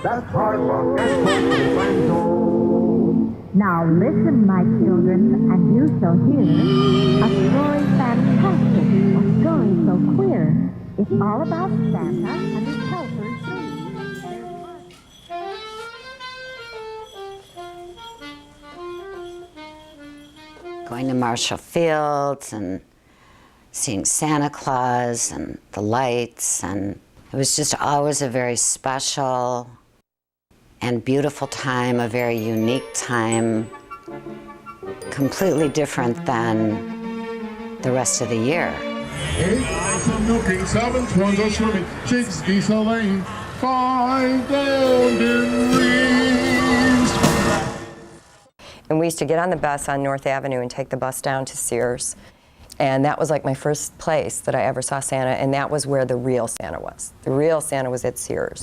That's hard luck and told. Now listen, my children, and you shall hear a story fantastic, a story so queer. It's all about Santa and his helpers too. Going to Marshall Fields and seeing Santa Claus and the lights, and it was just always a very special and beautiful time, a very unique time, completely different than the rest of the year. 8 eyes are milking, 7 swans are swimming, 6 geese are laying, 5 golden rings. And we used to get on the bus on North Avenue and take the bus down to Sears. And that was like my first place that I ever saw Santa, and that was where the real Santa was. The real Santa was at Sears.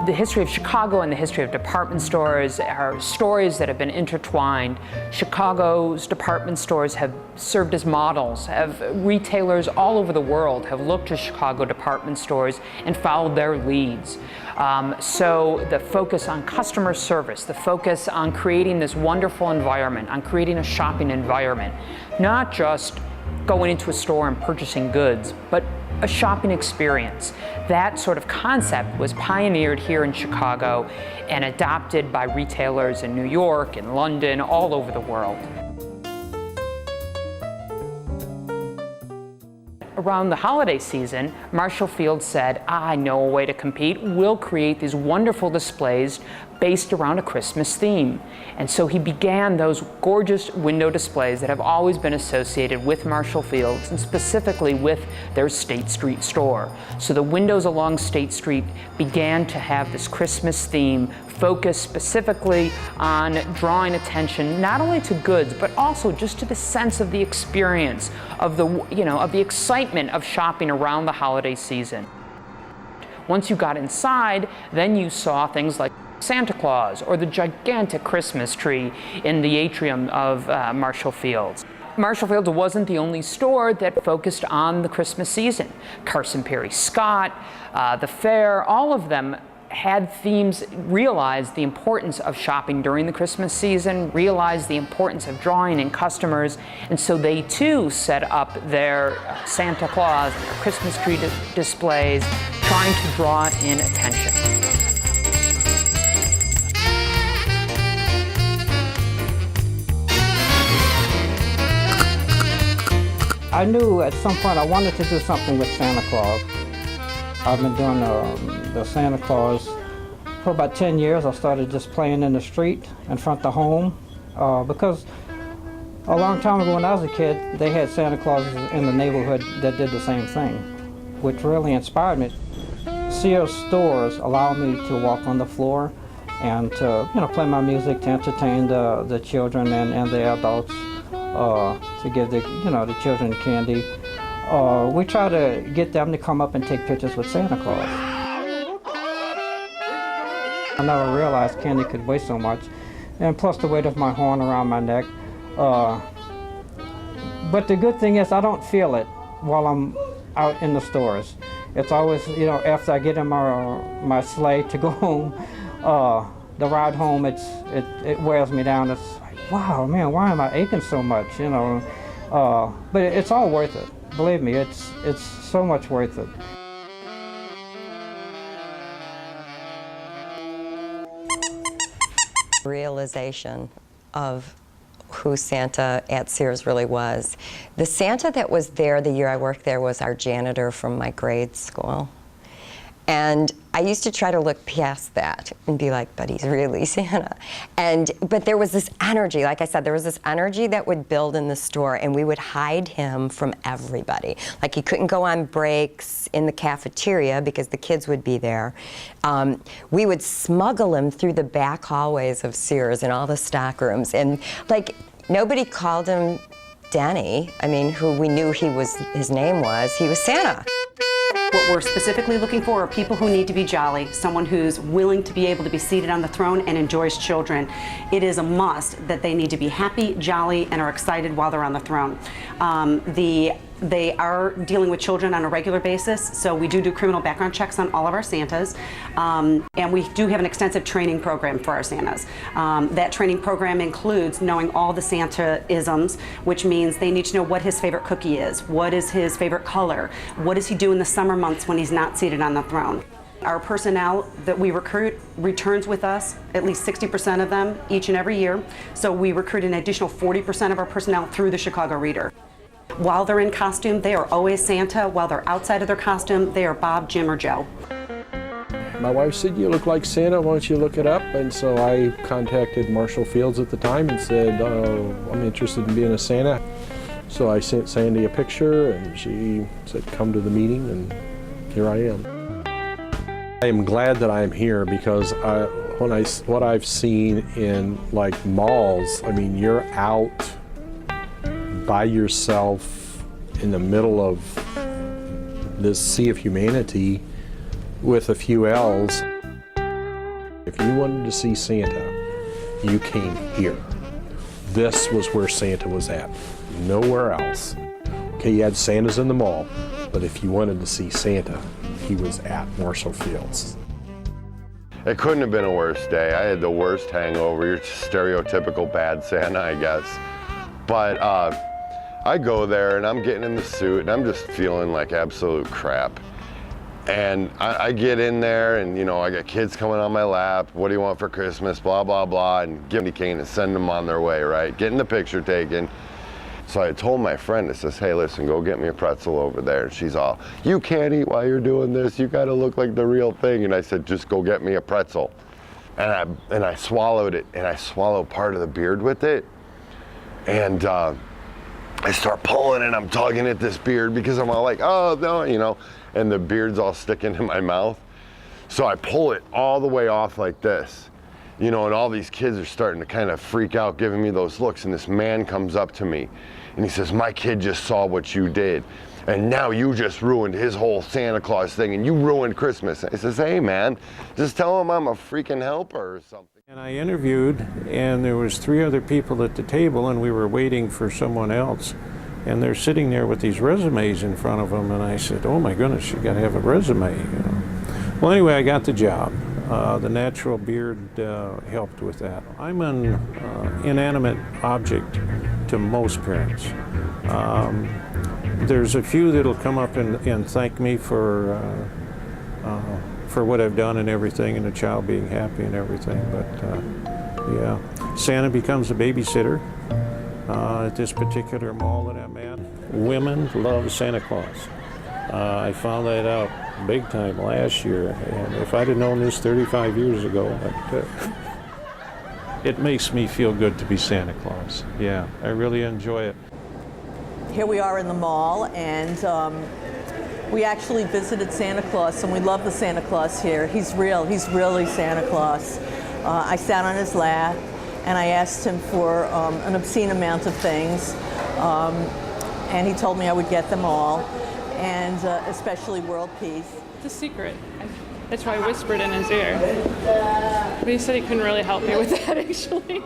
The history of Chicago and the history of department stores are stories that have been intertwined. Chicago's department stores have served as models. Retailers all over the world have looked to Chicago department stores and followed their leads. So the focus on customer service, the focus on creating this wonderful environment, on creating a shopping environment, not just going into a store and purchasing goods, but a shopping experience. That sort of concept was pioneered here in Chicago and adopted by retailers in New York and London, all over the world. Around the holiday season, Marshall Fields said, I know a way to compete. We'll create these wonderful displays based around a Christmas theme. And so he began those gorgeous window displays that have always been associated with Marshall Fields, and specifically with their State Street store. So the windows along State Street began to have this Christmas theme focused specifically on drawing attention not only to goods, but also just to the sense of the experience, of the excitement of shopping around the holiday season. Once you got inside, then you saw things like Santa Claus or the gigantic Christmas tree in the atrium of Marshall Fields. Marshall Fields wasn't the only store that focused on the Christmas season. Carson Perry Scott, the Fair, all of them had themes, realized the importance of shopping during the Christmas season, realized the importance of drawing in customers, and so they too set up their Santa Claus and their Christmas tree displays, trying to draw in attention. I knew at some point I wanted to do something with Santa Claus. I've been doing the Santa Claus for about 10 years. I started just playing in the street in front of the home because a long time ago when I was a kid, they had Santa Clauses in the neighborhood that did the same thing, which really inspired me. Sears stores allowed me to walk on the floor and to play my music to entertain the children and the adults, to give the children candy. We try to get them to come up and take pictures with Santa Claus. I never realized candy could weigh so much, and plus the weight of my horn around my neck. But the good thing is I don't feel it while I'm out in the stores. It's always, after I get in my sleigh to go home, the ride home, it wears me down. It's like, wow, man, why am I aching so much, But it's all worth it. Believe me, it's so much worth it. Realization of who Santa at Sears really was. The Santa that was there the year I worked there was our janitor from my grade school. And I used to try to look past that and be like, but he's really Santa. But there was this energy, like I said, there was this energy that would build in the store, and we would hide him from everybody. Like he couldn't go on breaks in the cafeteria because the kids would be there. We would smuggle him through the back hallways of Sears and all the stock rooms. And like, nobody called him Denny. I mean, who we knew his name was, he was Santa. What we're specifically looking for are people who need to be jolly, someone who's willing to be able to be seated on the throne and enjoys children. It is a must that they need to be happy, jolly, and are excited while they're on the throne. The They are dealing with children on a regular basis, so we do criminal background checks on all of our Santas, and we do have an extensive training program for our Santas. That training program includes knowing all the Santa-isms, which means they need to know what his favorite cookie is, what is his favorite color, what does he do in the summer months when he's not seated on the throne. Our personnel that we recruit returns with us, at least 60% of them each and every year. So we recruit an additional 40% of our personnel through the Chicago Reader. While they're in costume, they are always Santa. While they're outside of their costume, they are Bob, Jim, or Joe. My wife said, "You look like Santa, why don't you look it up?" And so I contacted Marshall Fields at the time and said, "I'm interested in being a Santa." So I sent Sandy a picture and she said, "Come to the meeting," and here I am. I am glad that I am here because what I've seen in like malls, I mean, you're out by yourself in the middle of this sea of humanity with a few L's. If you wanted to see Santa, you came here. This was where Santa was at, nowhere else. Okay, you had Santas in the mall, but if you wanted to see Santa, he was at Marshall Fields. It couldn't have been a worse day. I had the worst hangover. You're just stereotypical bad Santa, I guess. But I go there and I'm getting in the suit and I'm just feeling like absolute crap. And I get in there and, you know, I got kids coming on my lap. What do you want for Christmas? Blah, blah, blah. And give me cane and send them on their way, right? Getting the picture taken. So I told my friend, I says, "Hey, listen, go get me a pretzel over there." And she's all, "You can't eat while you're doing this. You got to look like the real thing." And I said, "Just go get me a pretzel." And I swallowed it, and I swallowed part of the beard with it. And I start pulling, and I'm tugging at this beard because I'm all like, "Oh, no," you know, and the beard's all sticking in my mouth. So I pull it all the way off like this, you know, and all these kids are starting to kind of freak out, giving me those looks. And this man comes up to me and he says, "My kid just saw what you did. And now you just ruined his whole Santa Claus thing and you ruined Christmas." I says, "Hey man, just tell him I'm a freaking helper or something." And I interviewed, and there was 3 other people at the table, and we were waiting for someone else. And they're sitting there with these resumes in front of them, and I said, "Oh my goodness, you got to have a resume." You know? Well, anyway, I got the job. The natural beard helped with that. I'm an inanimate object to most parents. There's a few that'll come up and thank me for what I've done and everything, and the child being happy and everything. But yeah, Santa becomes a babysitter at this particular mall that I'm at. Women love Santa Claus. I found that out big time last year, and if I'd have known this 35 years ago, it makes me feel good to be Santa Claus. Yeah, I really enjoy it. Here we are in the mall, and we actually visited Santa Claus, and we love the Santa Claus here. He's real. He's really Santa Claus. I sat on his lap, and I asked him for an obscene amount of things, and he told me I would get them all, and especially world peace. It's a secret. That's why I whispered in his ear. But he said he couldn't really help me with that, actually.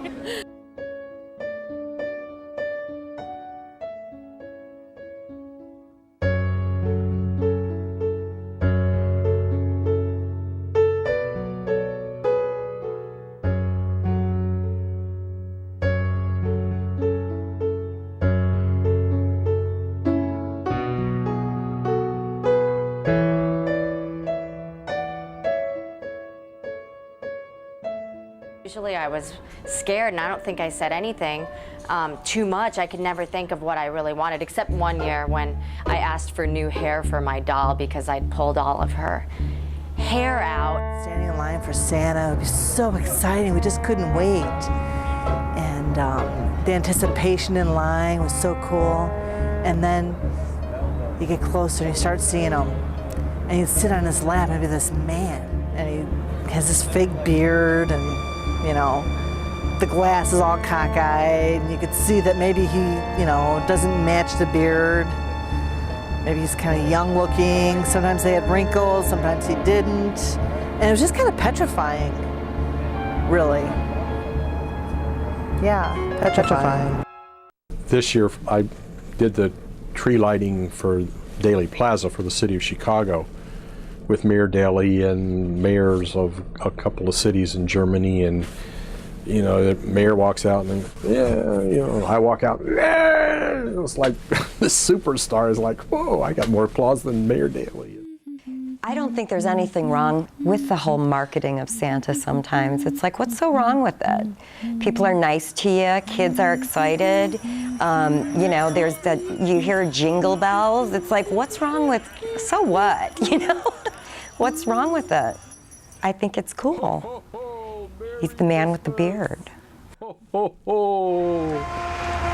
Usually I was scared, and I don't think I said anything too much. I could never think of what I really wanted, except one year when I asked for new hair for my doll because I'd pulled all of her hair out. Standing in line for Santa would be so exciting. We just couldn't wait. And the anticipation in line was so cool. And then you get closer and you start seeing him. And you'd sit on his lap and it'd be this man. And he has this fake beard and, you know, the glass is all cockeyed. And you could see that maybe he, you know, doesn't match the beard. Maybe he's kind of young looking. Sometimes they had wrinkles, sometimes he didn't. And it was just kind of petrifying, really. Yeah, petrifying. This year I did the tree lighting for Daily Plaza for the city of Chicago with Mayor Daley and mayors of a couple of cities in Germany. And you know, the mayor walks out and then, yeah, you know, I walk out, yeah, it's like this superstar is like, whoa, I got more applause than Mayor Daley. I don't think there's anything wrong with the whole marketing of Santa sometimes. It's like, what's so wrong with it? People are nice to you, kids are excited. You know, there's that, you hear jingle bells. It's like, what's wrong with, so what, you know? What's wrong with it? I think it's cool. He's the man with the beard. Ho, ho, ho.